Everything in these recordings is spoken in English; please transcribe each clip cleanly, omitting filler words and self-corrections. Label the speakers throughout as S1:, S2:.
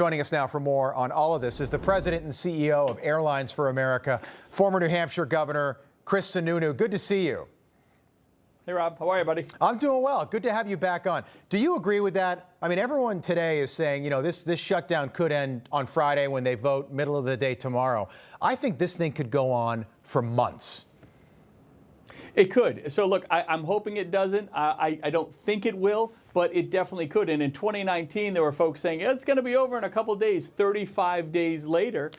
S1: Joining us now for more on all of this is the president and CEO of Airlines for America, former New Hampshire Governor Chris Sununu. Good to see you.
S2: Hey, Rob. How are you, buddy?
S1: I'm doing well. Good to have you back on. Do you agree with that? I mean, everyone today is saying, this shutdown could end on Friday when they vote, middle of the day tomorrow. I think this thing could go on for months.
S2: It could. So, look, I'm hoping it doesn't. I don't think it will, but it definitely could. And in 2019, there were folks saying it's going to be over in a couple of days. 35 days later,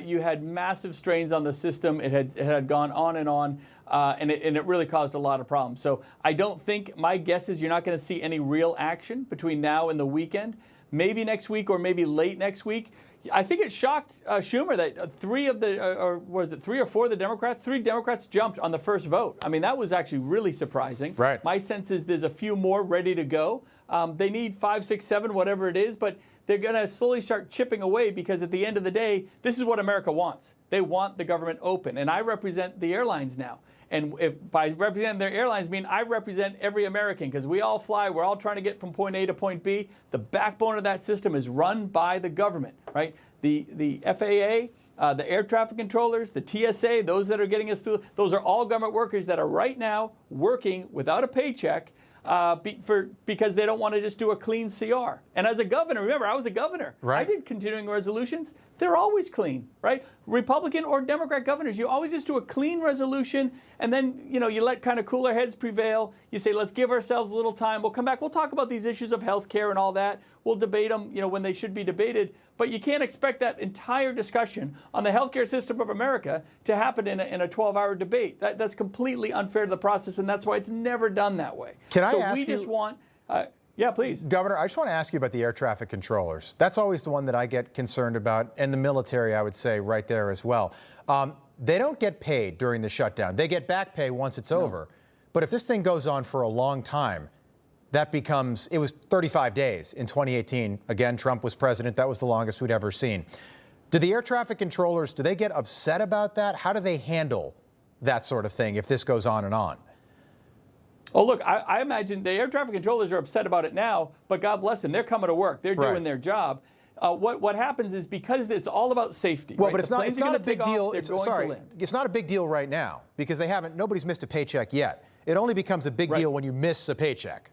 S2: you had massive strains on the system. It had gone on, and it really caused a lot of problems. So I don't think, my guess is you're not going to see any real action between now and the weekend. Maybe next week or maybe late next week. I think it shocked Schumer that three or four of the Democrats? 3 Democrats jumped on the first vote. I mean, that was actually really surprising.
S1: Right.
S2: My sense is there's a few more ready to go. They need 5, 6, 7, whatever it is, but they're going to slowly start chipping away because at the end of the day, this is what America wants. They want the government open. And I represent the airlines now. And if by representing their airlines, I mean I represent every American because we all fly. We're all trying to get from point A to point B. The backbone of that system is run by the government, right? The FAA, the air traffic controllers, the TSA, those that are getting us through, those are all government workers that are right now working without a paycheck because they don't want to just do a clean CR. And as a governor, remember, I was a governor.
S1: Right.
S2: I did continuing resolutions. They're always clean, right? Republican or Democrat governors, you always just do a clean resolution, and then, you let kind of cooler heads prevail. You say, let's give ourselves a little time. We'll come back. We'll talk about these issues of health care and all that. We'll debate them, when they should be debated. But you can't expect that entire discussion on the healthcare system of America to happen in a 12-hour debate. That's completely unfair to the process, and that's why it's never done that way.
S1: Can I ask
S2: we just want... Yeah, please.
S1: Governor, I just want to ask you about the air traffic controllers. That's always the one that I get concerned about, and the military, I would say, right there as well. They don't get paid during the shutdown. They get back pay once it's over. But if this thing goes on for a long time, that becomes, it was 35 days in 2018. Again, Trump was president. That was the longest we'd ever seen. Do the air traffic controllers, do they get upset about that? How do they handle that sort of thing if this goes on and on?
S2: Oh, look, I imagine the air traffic controllers are upset about it now, but God bless them. They're coming to work. They're doing their job. What happens is because it's all about safety.
S1: Well,
S2: right?
S1: but it's not a big deal.
S2: It's
S1: not a big deal right now because nobody's missed a paycheck yet. It only becomes a big deal when you miss a paycheck.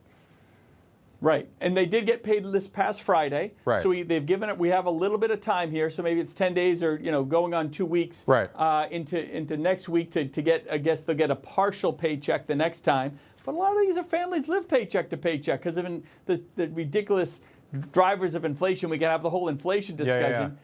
S2: Right, and they did get paid this past Friday.
S1: Right.
S2: So they've given it. We have a little bit of time here, so maybe it's 10 days or going on 2 weeks.
S1: Right.
S2: Into next week to get. I guess they'll get a partial paycheck the next time. But a lot of these families live paycheck to paycheck because of the ridiculous drivers of inflation. We can have the whole inflation discussion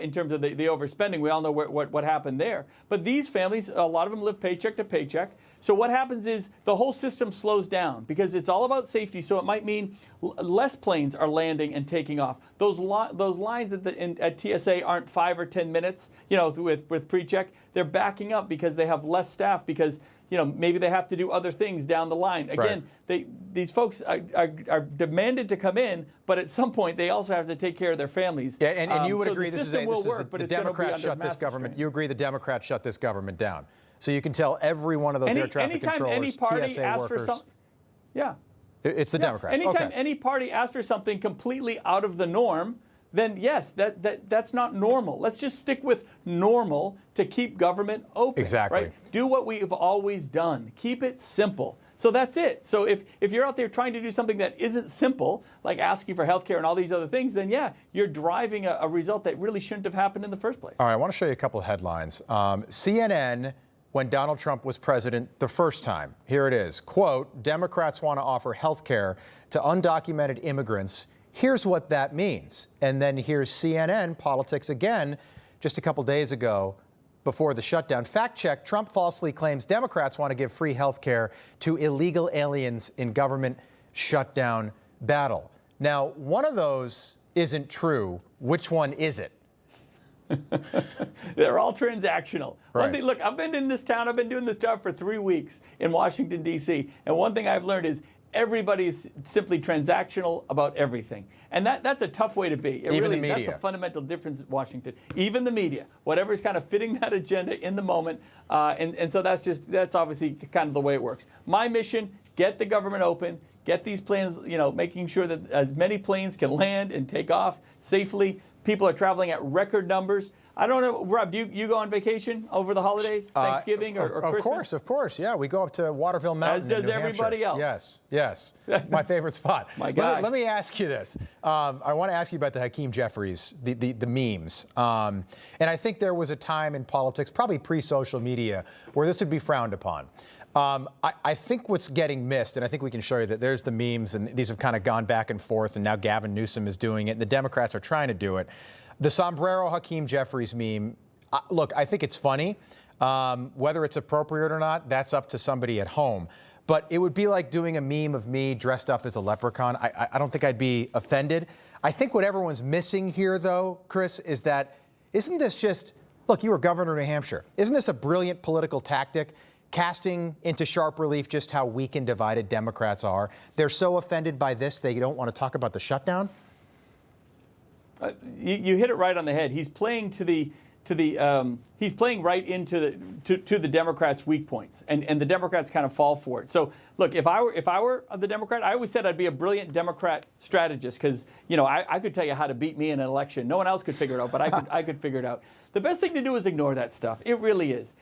S2: in terms of the overspending. We all know what happened there. But these families, a lot of them live paycheck to paycheck. So what happens is the whole system slows down because it's all about safety. So it might mean less planes are landing and taking off. Those lines at TSA aren't 5 or 10 minutes, with pre-check. They're backing up because they have less staff because maybe they have to do other things down the line. Again, these folks are demanded to come in, but at some point they also have to take care of their families.
S1: Yeah, and you would agree this is
S2: the
S1: Democrats shut this government. You agree the Democrats shut this government down. So you can tell every one of those air traffic controllers, TSA workers. It's the Democrats.
S2: Anytime any party asks for something completely out of the norm, then yes, that's not normal. Let's just stick with normal to keep government open.
S1: Exactly.
S2: Right? Do what we've always done. Keep it simple. So that's it. So if you're out there trying to do something that isn't simple, like asking for health care and all these other things, then yeah, you're driving a result that really shouldn't have happened in the first place.
S1: All right, I want to show you a couple of headlines. CNN, when Donald Trump was president the first time, here it is, quote, Democrats want to offer health care to undocumented immigrants. Here's what that means. And then here's CNN politics again, just a couple days ago before the shutdown. Fact check, Trump falsely claims Democrats want to give free health care to illegal aliens in government shutdown battle. Now, one of those isn't true. Which one is it?
S2: They're all transactional.
S1: Right.
S2: One thing, look, I've been in this town, I've been doing this job for 3 weeks in Washington, D.C., and one thing I've learned is everybody's simply transactional about everything. And that's a tough way to be.
S1: Even the media.
S2: That's the fundamental difference in Washington. Even the media, whatever's kind of fitting that agenda in the moment. And so that's obviously kind of the way it works. My mission, get the government open, get these planes, making sure that as many planes can land and take off safely. People are traveling at record numbers. I don't know, Rob, do you go on vacation over the holidays, Thanksgiving or Christmas?
S1: Of course, yeah. We go up to Waterville Mountain.
S2: As does
S1: in New
S2: everybody
S1: Hampshire.
S2: else.
S1: Yes. My favorite spot.
S2: My guy.
S1: Let me ask you this. I want to ask you about the Hakeem Jeffries, the memes. And I think there was a time in politics, probably pre-social media, where this would be frowned upon. I think what's getting missed, and I think we can show you that there's the memes, and these have kind of gone back and forth, and now Gavin Newsom is doing it, and the Democrats are trying to do it. The sombrero Hakeem Jeffries meme, look, I think it's funny. Whether it's appropriate or not, that's up to somebody at home. But it would be like doing a meme of me dressed up as a leprechaun. I don't think I'd be offended. I think what everyone's missing here, though, Chris, is that isn't this just, look, you were governor of New Hampshire. Isn't this a brilliant political tactic? Casting into sharp relief just how weak and divided Democrats are. They're so offended by this, they don't want to talk about the shutdown?
S2: You hit it right on the head. He's playing he's playing right into the Democrats' weak points, and the Democrats kind of fall for it. So look, if I were the Democrat, I always said I'd be a brilliant Democrat strategist because I could tell you how to beat me in an election. No one else could figure it out, but I could figure it out. The best thing to do is ignore that stuff. It really is.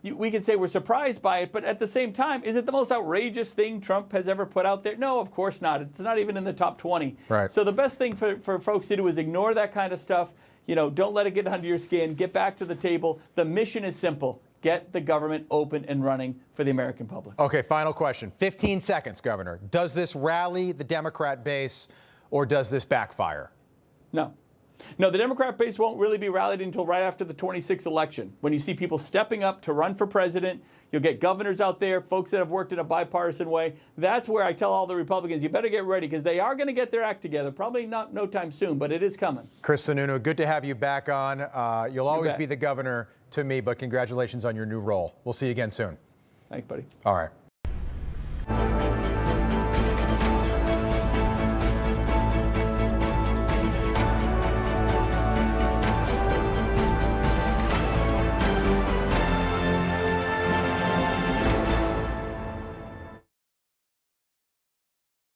S2: We can say we're surprised by it, but at the same time, is it the most outrageous thing Trump has ever put out there? No, of course not. It's not even in the top 20.
S1: Right.
S2: So the best thing for folks to do is ignore that kind of stuff. Don't let it get under your skin. Get back to the table. The mission is simple. Get the government open and running for the American public.
S1: Okay, final question. 15 seconds, Governor. Does this rally the Democrat base or does this backfire?
S2: No. No, the Democrat base won't really be rallied until right after the 26th election. When you see people stepping up to run for president, you'll get governors out there, folks that have worked in a bipartisan way. That's where I tell all the Republicans, you better get ready because they are going to get their act together. Probably not no time soon, but it is coming.
S1: Chris Sununu, good to have you back on. You'll always
S2: bet.
S1: be the governor to me, but congratulations on your new role. We'll see you again soon.
S2: Thanks, buddy.
S1: All right.